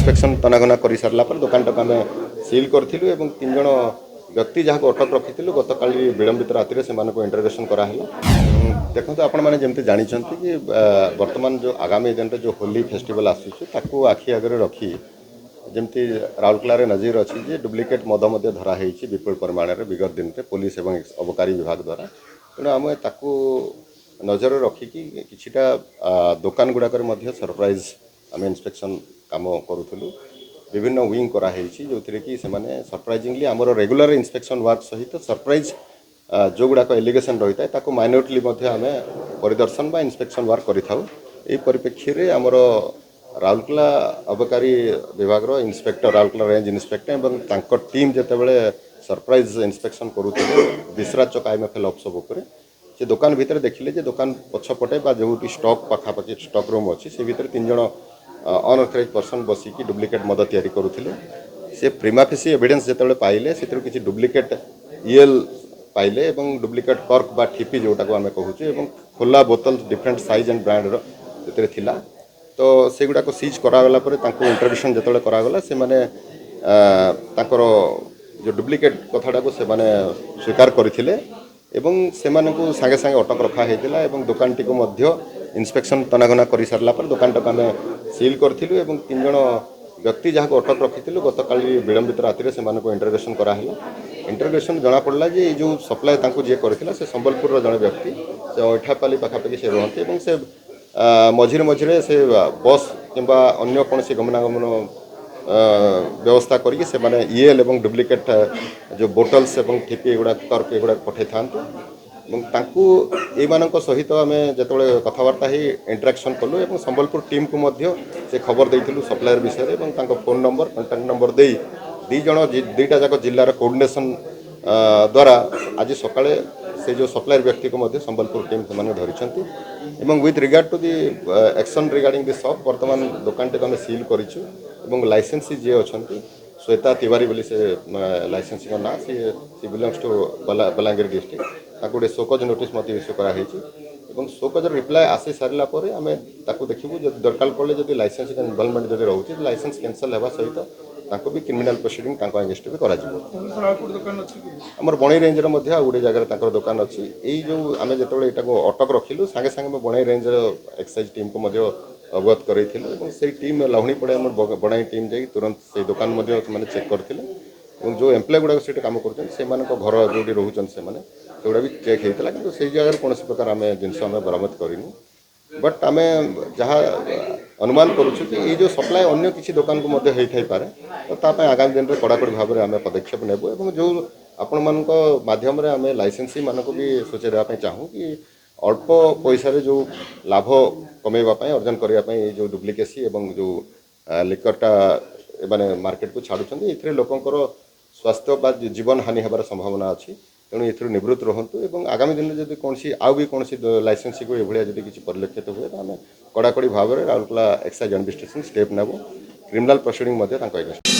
Inspection तनाघना कर सारा पर दुकान टाक आम सिल करूँ और 3 जन व्यक्ति जहाँ अटक रखी गत काली विलंबित राति से इंटरोगेशन कराला। देखो आपण मैंने जमी जानते कि वर्तमान जो आगामी दिन में जो होली फेस्टिवल आसूँ आखि आगे रखी जमती राउरकेला नजीर अच्छी जे डुप्लिकेट मद धराई विपुल परिमाण में विगत दिन में पुलिस और अबकारी विभाग द्वारा तेणु आम ताकू नजर रखिकी किछिटा दुकान गुड़ाक सरप्राइज आम इन्स्पेक्शन काम करूँ विभिन्न विंग कराई जो थी कि सरप्राइजिंगली आमर रेगुलर इन्स्पेक्शन वर्क सहित सरप्राइज जो गुड़ाक एलिगेशन रही है ताकू माइनोरली आम परिदर्शन बा इन्स्पेक्शन वर्क करें परिप्रेक्षी में आमर राउरकेला अबकारी विभाग इन्स्पेक्टर राउरकेला रेंज इन्स्पेक्टर और टीम जितेबाला सरप्राइज इन्स्पेक्शन करुले विश्रा चक IMFL ऑफिस उपर से दुकान भितर देखिले जे दुकान पछपटे जो स्टॉक पाखापाखि स्टॉक रूम अच्छी से भितर 3 जन अनऑथराइज पर्सन बसिकी डुप्लिकेट मद तैयारी करुले से प्रिमा फेसी एविडेंस जिते पाइले से किसी डुप्लिकेट EL पाइले और डुप्लिकेट कर्क बा ठिपी जोटा को आम कहूँ खोला बोतल डिफरेंट साइज एंड ब्रांडर थिला तो से गुड़ाक सीज करागला इंटरव्यूशन जो करागला से माने जो डुप्लिकेट कथाटा को से माने स्वीकार करथिले एवं से मानकु सांगे सांगे अटक रखा हेतिला एवं दुकान टी को इन्स्पेक्शन तनाघना कर सारा पर दुकान टाक आम सिल करूँ और 3 जन व्यक्ति जहाँ अटक रखी गत काली विलंबित राति से इंटरोगेशन कराला। इंटरोगेशन जना पड़ा जे जो सप्लाय जी करथिला से संबलपुर जड़े व्यक्ति से अठापाली पाखापाखि से रहते से मझिरे मझिरे से बस किंबा अन्य कौन गमनागमन व्यवस्था करके से माने EL और डुप्लिकेट जो बोटल्स और ठिपी एगुड़ा कर्क एगुड़ा पठे था सहित आम जो कथबार्ता ही इंटराक्शन कलु और संबलपुर टीम को से खबर देलु सप्लायर विषय में फोन नंबर कंटाक्ट नंबर दे दी जन दुईटा जाक जिलार कोऑर्डिनेशन द्वारा आज सकाळे से जो सप्लायर व्यक्ति को संबलपुर टीम से धरी with regard to the action regarding the shop वर्तमान दुकान टी आम सिल कर लाइसेंसी जी अच्छा श्वेता तिवारी बोली से लाइसेंसी का ना सी बिलोंग्स टू बलांगीर डिस्ट्रिक्ट गोटे शोकज नोटिस इश्यू कराई शोकज रिप्लाय आसी सारा पर आम देखू जो दरकार पड़े जब लाइसेंस इनवॉल्वमेंट जब रोचे लाइसेंस कैंसल होगा सहित भी क्रिमिनाल प्रोसीडिंग अगेंस्ट भी आमर बणई रेंजर गोटे जगह दुकान अच्छी यही जो आम जो अटक रखिलु सागे सागे बणई रेंज एक्साइज टीम को अवगत कर से टीम लवणी पड़े आम बणई टीम जा तुरंत से दुकान चेक करते जो एम्प्लॉय गुड़ा से काम कर घर जो रोचन से गुड़ा भी चेक होता कि से जगह कौन प्रकार आम जिनस बरामद करूँ बट आम जहाँ अनुमान करुँ कि ये जो सप्लाय अन्य किसी दुकान को पारे तो आगामी दिन में कड़ाकड़ी भाव में आम पदक्षेप नेबू और जो आपण मान माध्यम आम लाइसेंसी मानक भी सूचई देवाई चाहूँ कि अल्प पैसा जो लाभ कमेवाई अर्जन करने जो डुप्लिकेसी और जो लिकरटा माने मार्केट को छाड़ुं ये लोकंर स्वास्थ्य बा जीवन हानि होबार संभावना अच्छी तेणु ये निवृत्त रहतु और आगामी दिन में जब कौन आउ भी कौन लाइसेंसी को यह किसी परिलक्षित हुए तो आम कड़ाकड़ी भाव में राउरकेला एक्साइज इन्वेस्टिगेशन स्टेप नेबू क्रिमिनाल प्रोसीडिंग अगेंस्ट